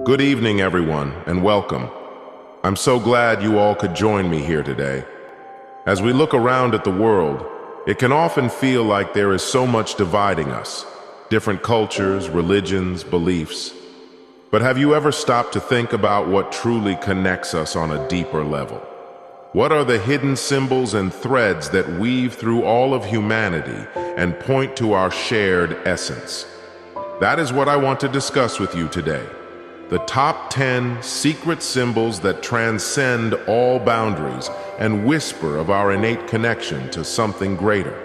Good evening, everyone, and welcome. I'm so glad you all could join me here today. As we look around at the world, it can often feel like there is so much dividing us, different cultures, religions, beliefs. But have you ever stopped to think about what truly connects us on a deeper level? What are the hidden symbols and threads that weave through all of humanity and point to our shared essence? That is what I want to discuss with you today. The top 10 secret symbols that transcend all boundaries and whisper of our innate connection to something greater.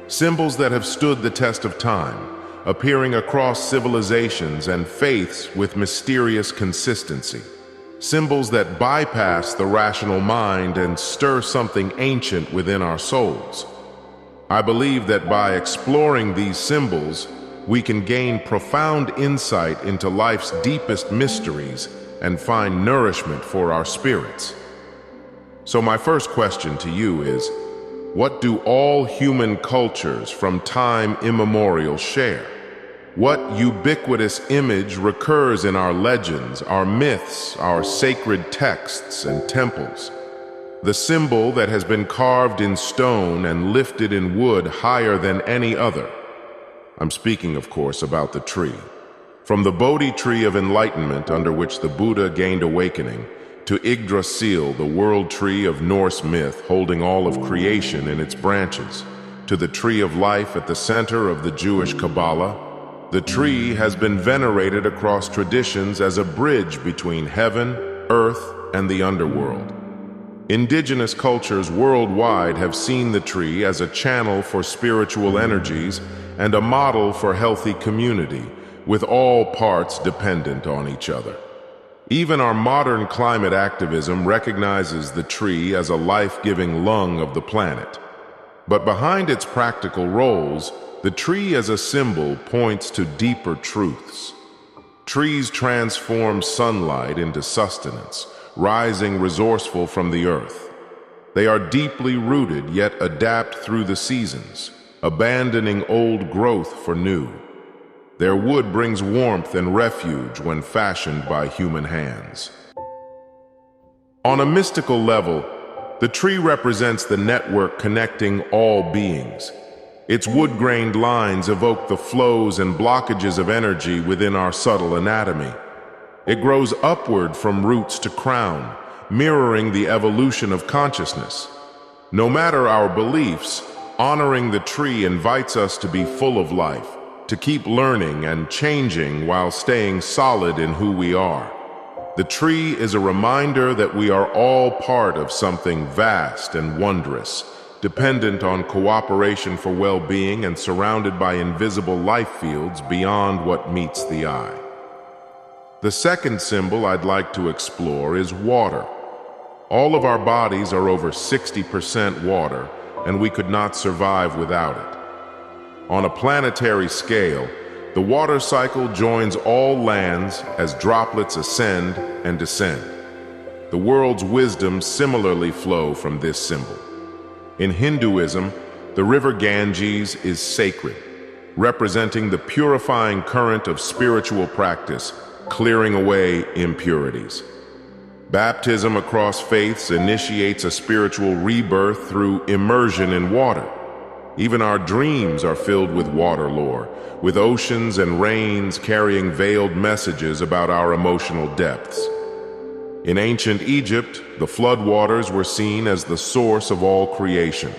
Symbols that have stood the test of time, appearing across civilizations and faiths with mysterious consistency. Symbols that bypass the rational mind and stir something ancient within our souls. I believe that by exploring these symbols, we can gain profound insight into life's deepest mysteries and find nourishment for our spirits. So my first question to you is, what do all human cultures from time immemorial share? What ubiquitous image recurs in our legends, our myths, our sacred texts and temples? The symbol that has been carved in stone and lifted in wood higher than any other. I'm speaking, of course, about the tree. From the Bodhi tree of enlightenment under which the Buddha gained awakening, to Yggdrasil, the world tree of Norse myth holding all of creation in its branches, to the tree of life at the center of the Jewish Kabbalah, the tree has been venerated across traditions as a bridge between heaven, earth, and the underworld. Indigenous cultures worldwide have seen the tree as a channel for spiritual energies and a model for healthy community, with all parts dependent on each other. Even our modern climate activism recognizes the tree as a life-giving lung of the planet. But behind its practical roles, the tree as a symbol points to deeper truths. Trees transform sunlight into sustenance, rising resourceful from the earth. They are deeply rooted yet adapt through the seasons, abandoning old growth for new. Their wood brings warmth and refuge when fashioned by human hands. On a mystical level, the tree represents the network connecting all beings. Its wood-grained lines evoke the flows and blockages of energy within our subtle anatomy. It grows upward from roots to crown, mirroring the evolution of consciousness. No matter our beliefs, honoring the tree invites us to be full of life, to keep learning and changing while staying solid in who we are. The tree is a reminder that we are all part of something vast and wondrous, dependent on cooperation for well-being and surrounded by invisible life fields beyond what meets the eye. The second symbol I'd like to explore is water. All of our bodies are over 60% water, and we could not survive without it. On a planetary scale, the water cycle joins all lands as droplets ascend and descend. The world's wisdoms similarly flow from this symbol. In Hinduism, the river Ganges is sacred, representing the purifying current of spiritual practice, clearing away impurities. Baptism across faiths initiates a spiritual rebirth through immersion in water. Even our dreams are filled with water lore, with oceans and rains carrying veiled messages about our emotional depths. In ancient Egypt, the floodwaters were seen as the source of all creation.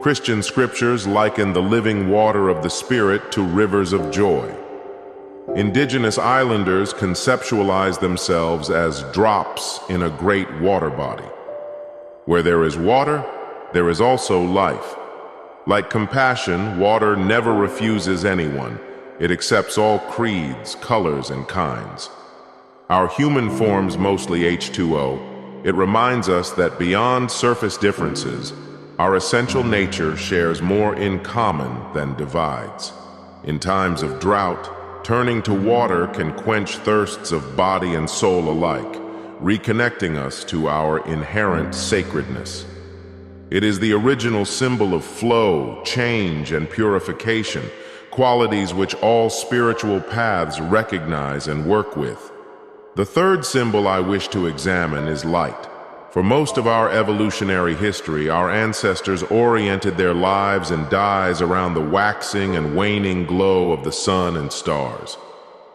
Christian scriptures liken the living water of the Spirit to rivers of joy. Indigenous islanders conceptualize themselves as drops in a great water body. Where there is water, there is also life. Like compassion, water never refuses anyone. It accepts all creeds, colors, and kinds. Our human form's mostly H2O. It reminds us that beyond surface differences, our essential nature shares more in common than divides. In times of drought, turning to water can quench thirsts of body and soul alike, reconnecting us to our inherent sacredness. It is the original symbol of flow, change, and purification, qualities which all spiritual paths recognize and work with. The third symbol I wish to examine is light. For most of our evolutionary history, our ancestors oriented their lives and dies around the waxing and waning glow of the sun and stars.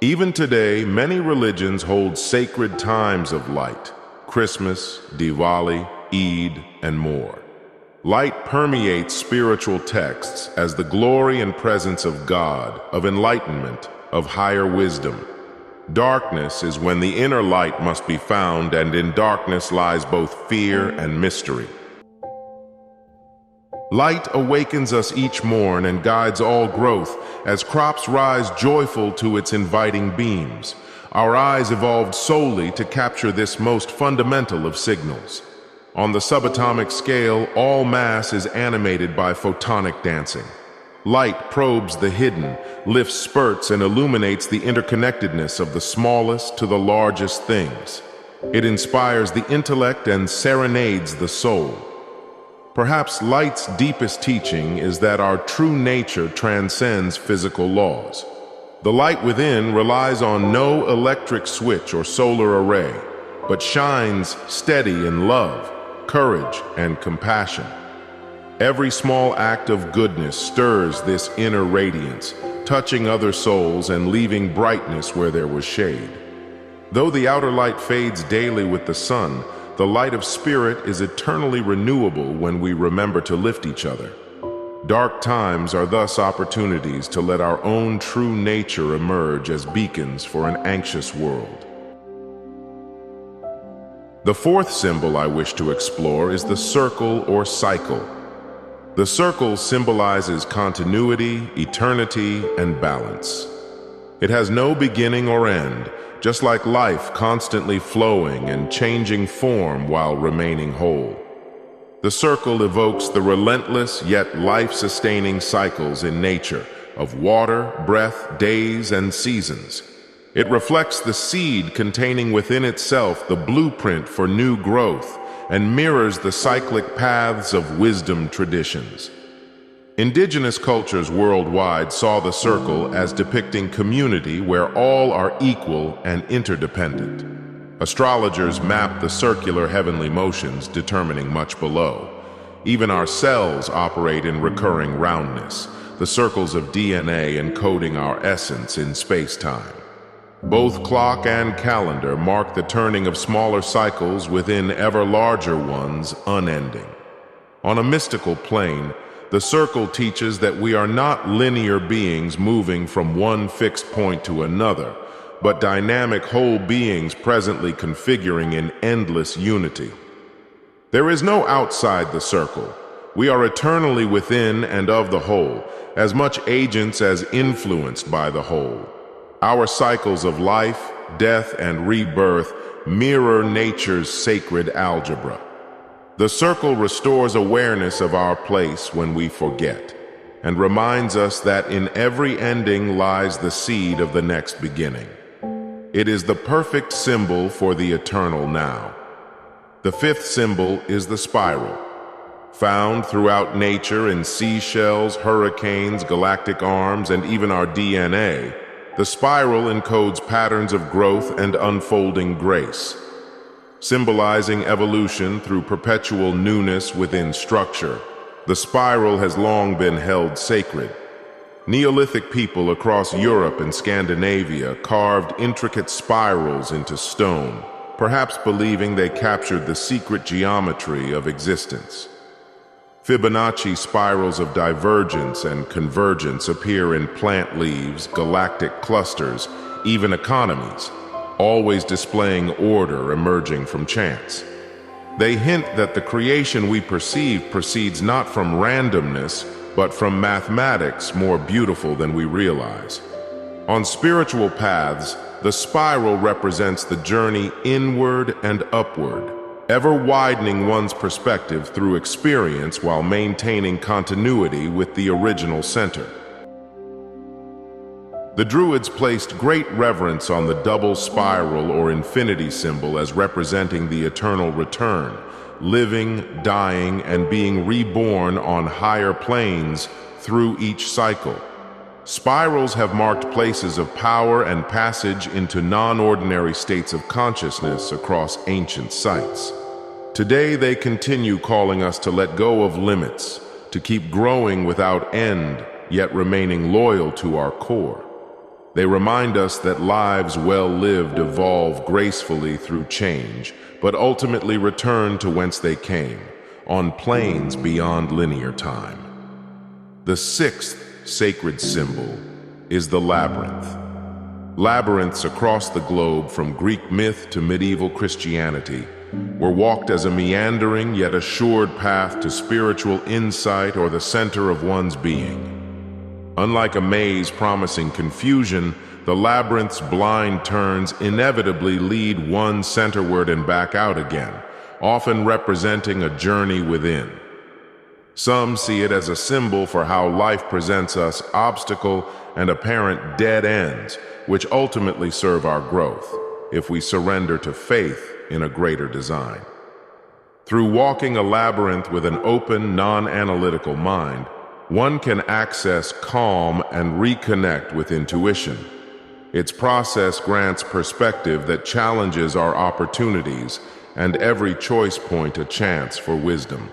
Even today, many religions hold sacred times of light: Christmas, Diwali, Eid, and more. Light permeates spiritual texts as the glory and presence of God, of enlightenment, of higher wisdom. Darkness is when the inner light must be found, and in darkness lies both fear and mystery. Light awakens us each morn and guides all growth as crops rise joyful to its inviting beams. Our eyes evolved solely to capture this most fundamental of signals. On the subatomic scale, all mass is animated by photonic dancing. Light probes the hidden, lifts spurts, and illuminates the interconnectedness of the smallest to the largest things. It inspires the intellect and serenades the soul. Perhaps light's deepest teaching is that our true nature transcends physical laws. The light within relies on no electric switch or solar array, but shines steady in love, courage, and compassion. Every small act of goodness stirs this inner radiance, touching other souls and leaving brightness where there was shade. Though the outer light fades daily with the sun, the light of spirit is eternally renewable when we remember to lift each other. Dark times are thus opportunities to let our own true nature emerge as beacons for an anxious world. The fourth symbol I wish to explore is the circle or cycle. The circle symbolizes continuity, eternity, and balance. It has no beginning or end, just like life constantly flowing and changing form while remaining whole. The circle evokes the relentless yet life-sustaining cycles in nature of water, breath, days, and seasons. It reflects the seed containing within itself the blueprint for new growth and mirrors the cyclic paths of wisdom traditions. Indigenous cultures worldwide saw the circle as depicting community where all are equal and interdependent. Astrologers map the circular heavenly motions, determining much below. Even our cells operate in recurring roundness, the circles of DNA encoding our essence in space-time. Both clock and calendar mark the turning of smaller cycles within ever larger ones, unending. On a mystical plane, the circle teaches that we are not linear beings moving from one fixed point to another, but dynamic whole beings presently configuring in endless unity. There is no outside the circle. We are eternally within and of the whole, as much agents as influenced by the whole. Our cycles of life, death, and rebirth mirror nature's sacred algebra. The circle restores awareness of our place when we forget, and reminds us that in every ending lies the seed of the next beginning. It is the perfect symbol for the eternal now. The fifth symbol is the spiral. Found throughout nature in seashells, hurricanes, galactic arms, and even our DNA, the spiral encodes patterns of growth and unfolding grace. Symbolizing evolution through perpetual newness within structure, the spiral has long been held sacred. Neolithic people across Europe and Scandinavia carved intricate spirals into stone, perhaps believing they captured the secret geometry of existence. Fibonacci spirals of divergence and convergence appear in plant leaves, galactic clusters, even economies, always displaying order emerging from chance. They hint that the creation we perceive proceeds not from randomness, but from mathematics more beautiful than we realize. On spiritual paths, the spiral represents the journey inward and upward, ever widening one's perspective through experience while maintaining continuity with the original center. The Druids placed great reverence on the double spiral or infinity symbol as representing the eternal return, living, dying, and being reborn on higher planes through each cycle. Spirals have marked places of power and passage into non-ordinary states of consciousness across ancient sites. Today, they continue calling us to let go of limits, to keep growing without end, yet remaining loyal to our core. They remind us that lives well lived evolve gracefully through change, but ultimately return to whence they came, on planes beyond linear time. The sixth sacred symbol is the labyrinth. Labyrinths across the globe, from Greek myth to medieval Christianity, were walked as a meandering yet assured path to spiritual insight or the center of one's being. Unlike a maze promising confusion, the labyrinth's blind turns inevitably lead one centerward and back out again, often representing a journey within. Some see it as a symbol for how life presents us obstacle and apparent dead ends, which ultimately serve our growth, if we surrender to faith in a greater design. Through walking a labyrinth with an open, non-analytical mind, one can access calm and reconnect with intuition. Its process grants perspective that challenges our opportunities and every choice point a chance for wisdom.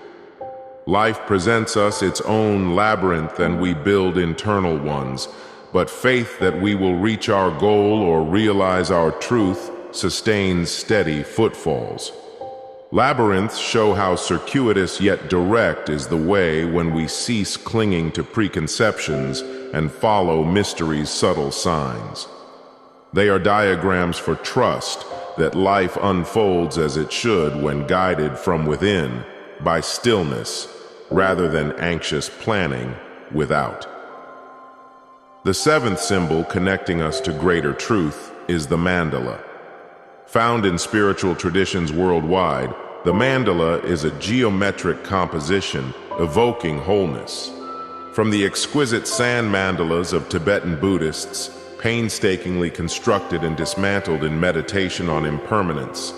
Life presents us its own labyrinth and we build internal ones, but faith that we will reach our goal or realize our truth sustains steady footfalls. Labyrinths show how circuitous yet direct is the way when we cease clinging to preconceptions and follow mystery's subtle signs. They are diagrams for trust that life unfolds as it should when guided from within by stillness rather than anxious planning without. The seventh symbol connecting us to greater truth is the mandala. Found in spiritual traditions worldwide, the mandala is a geometric composition evoking wholeness. From the exquisite sand mandalas of Tibetan Buddhists, painstakingly constructed and dismantled in meditation on impermanence,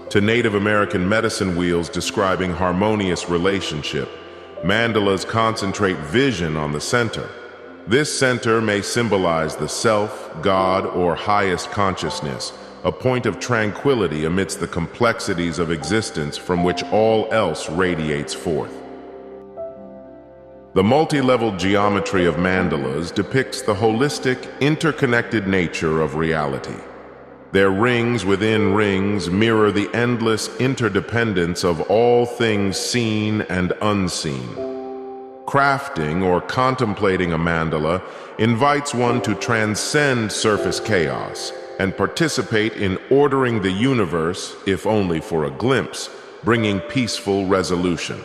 to Native American medicine wheels describing harmonious relationship, mandalas concentrate vision on the center. This center may symbolize the self, God, or highest consciousness, a point of tranquility amidst the complexities of existence from which all else radiates forth. The multi-level geometry of mandalas depicts the holistic, interconnected nature of reality. Their rings within rings mirror the endless interdependence of all things seen and unseen. Crafting or contemplating a mandala invites one to transcend surface chaos and participate in ordering the universe, if only for a glimpse, bringing peaceful resolution.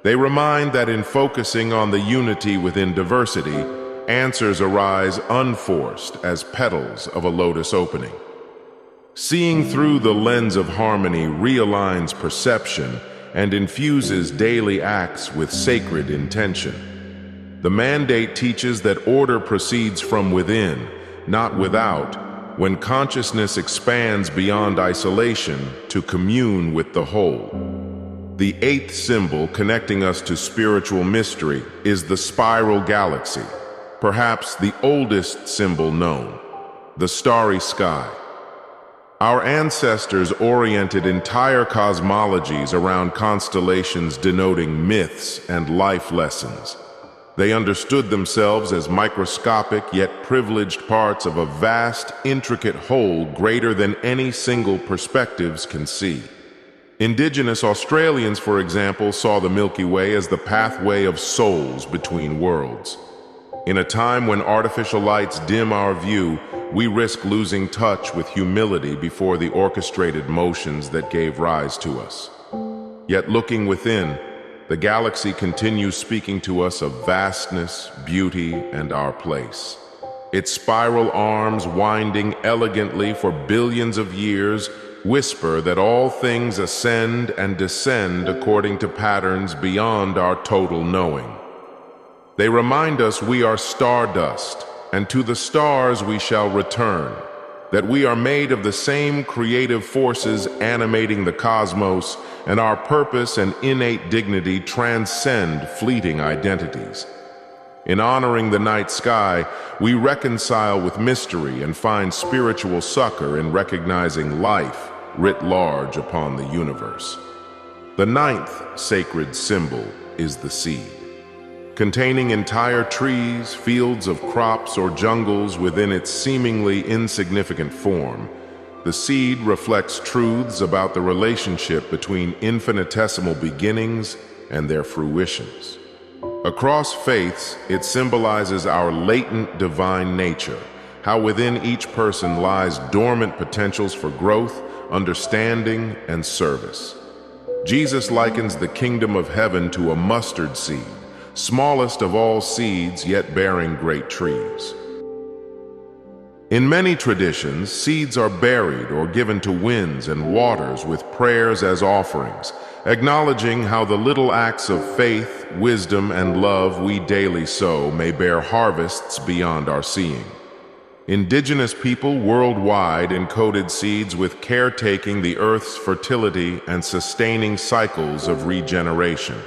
They remind that in focusing on the unity within diversity, answers arise unforced as petals of a lotus opening. Seeing through the lens of harmony realigns perception and infuses daily acts with sacred intention. The mandate teaches that order proceeds from within, not without, when consciousness expands beyond isolation to commune with the whole. The eighth symbol connecting us to spiritual mystery is the spiral galaxy, perhaps the oldest symbol known, the starry sky. Our ancestors oriented entire cosmologies around constellations denoting myths and life lessons. They understood themselves as microscopic yet privileged parts of a vast, intricate whole greater than any single perspectives can see. Indigenous Australians, for example, saw the Milky Way as the pathway of souls between worlds. In a time when artificial lights dim our view, we risk losing touch with humility before the orchestrated motions that gave rise to us. Yet looking within, the galaxy continues speaking to us of vastness, beauty, and our place. Its spiral arms, winding elegantly for billions of years, whisper that all things ascend and descend according to patterns beyond our total knowing. They remind us we are stardust, and to the stars we shall return, that we are made of the same creative forces animating the cosmos, and our purpose and innate dignity transcend fleeting identities. In honoring the night sky, we reconcile with mystery and find spiritual succor in recognizing life writ large upon the universe. The ninth sacred symbol is the seed. Containing entire trees, fields of crops, or jungles within its seemingly insignificant form, the seed reflects truths about the relationship between infinitesimal beginnings and their fruitions. Across faiths, it symbolizes our latent divine nature, how within each person lies dormant potentials for growth, understanding, and service. Jesus likens the kingdom of heaven to a mustard seed, smallest of all seeds, yet bearing great trees. In many traditions, seeds are buried or given to winds and waters with prayers as offerings, acknowledging how the little acts of faith, wisdom, and love we daily sow may bear harvests beyond our seeing. Indigenous people worldwide encoded seeds with caretaking the earth's fertility and sustaining cycles of regeneration.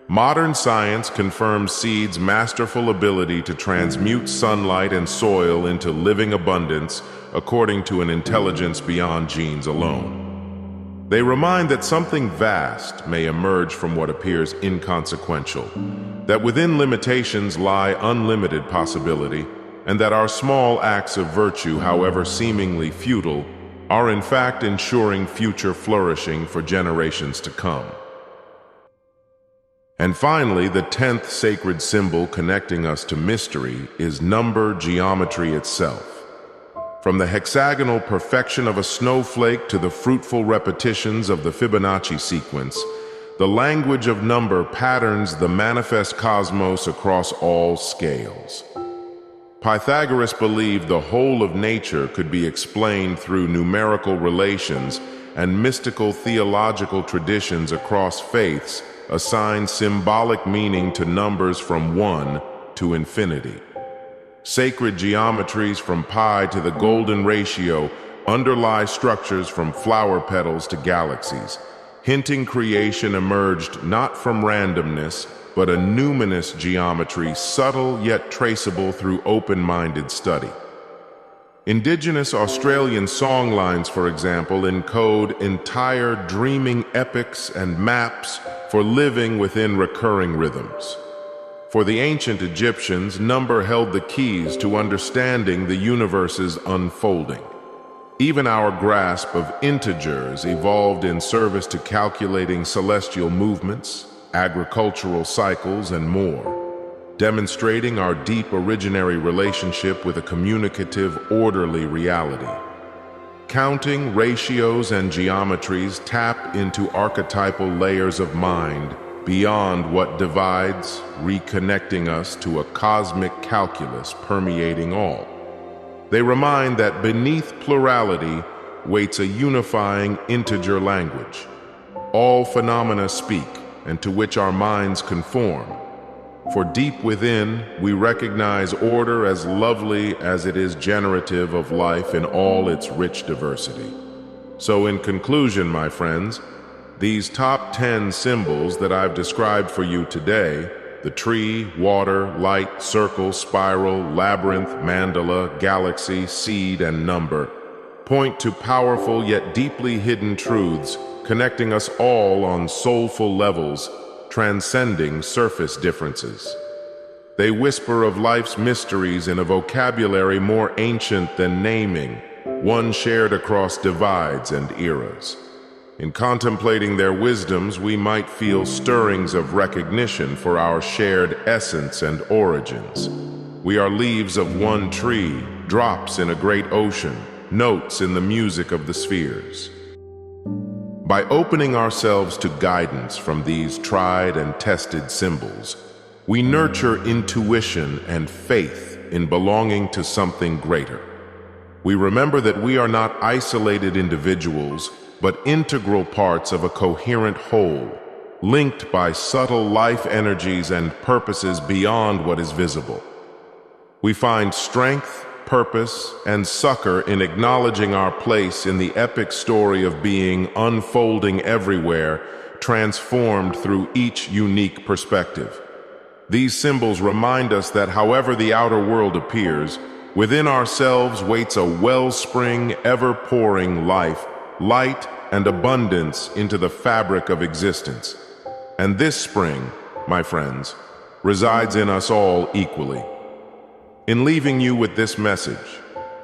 Modern science confirms seeds' masterful ability to transmute sunlight and soil into living abundance according to an intelligence beyond genes alone. They remind that something vast may emerge from what appears inconsequential, that within limitations lie unlimited possibility, and that our small acts of virtue, however seemingly futile, are in fact ensuring future flourishing for generations to come. And finally, the 10th sacred symbol connecting us to mystery is number geometry itself. From the hexagonal perfection of a snowflake to the fruitful repetitions of the Fibonacci sequence, the language of number patterns the manifest cosmos across all scales. Pythagoras believed the whole of nature could be explained through numerical relations, and mystical theological traditions across faiths assign symbolic meaning to numbers from 1 to infinity. Sacred geometries from pi to the golden ratio underlie structures from flower petals to galaxies, hinting creation emerged not from randomness, but a numinous geometry subtle yet traceable through open-minded study. Indigenous Australian songlines, for example, encode entire dreaming epics and maps for living within recurring rhythms. For the ancient Egyptians, number held the keys to understanding the universe's unfolding. Even our grasp of integers evolved in service to calculating celestial movements, agricultural cycles, and more, demonstrating our deep originary relationship with a communicative, orderly reality. Counting, ratios, and geometries tap into archetypal layers of mind beyond what divides, reconnecting us to a cosmic calculus permeating all. They remind that beneath plurality waits a unifying integer language. All phenomena speak, and to which our minds conform. For deep within, we recognize order as lovely as it is generative of life in all its rich diversity. So in conclusion, my friends, these top 10 symbols that I've described for you today, the tree, water, light, circle, spiral, labyrinth, mandala, galaxy, seed, and number, point to powerful yet deeply hidden truths connecting us all on soulful levels, transcending surface differences. They whisper of life's mysteries in a vocabulary more ancient than naming, one shared across divides and eras. In contemplating their wisdoms, we might feel stirrings of recognition for our shared essence and origins. We are leaves of one tree, drops in a great ocean, notes in the music of the spheres. By opening ourselves to guidance from these tried and tested symbols, we nurture intuition and faith in belonging to something greater. We remember that we are not isolated individuals, but integral parts of a coherent whole, linked by subtle life energies and purposes beyond what is visible. We find strength, purpose, and succor in acknowledging our place in the epic story of being unfolding everywhere, transformed through each unique perspective. These symbols remind us that however the outer world appears, within ourselves waits a wellspring, ever-pouring life, light and abundance into the fabric of existence. And this spring, my friends, resides in us all equally. In leaving you with this message,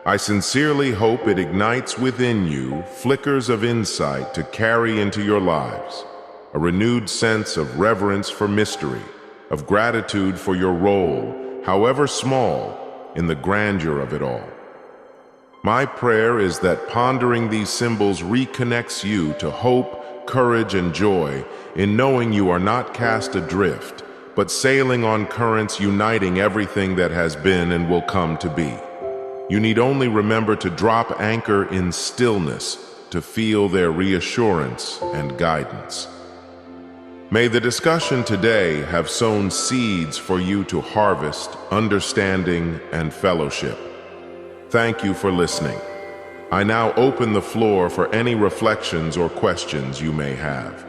I sincerely hope it ignites within you flickers of insight to carry into your lives, a renewed sense of reverence for mystery, of gratitude for your role, however small, in the grandeur of it all. My prayer is that pondering these symbols reconnects you to hope, courage, and joy in knowing you are not cast adrift, but sailing on currents uniting everything that has been and will come to be. You need only remember to drop anchor in stillness to feel their reassurance and guidance. May the discussion today have sown seeds for you to harvest understanding and fellowship. Thank you for listening. I now open the floor for any reflections or questions you may have.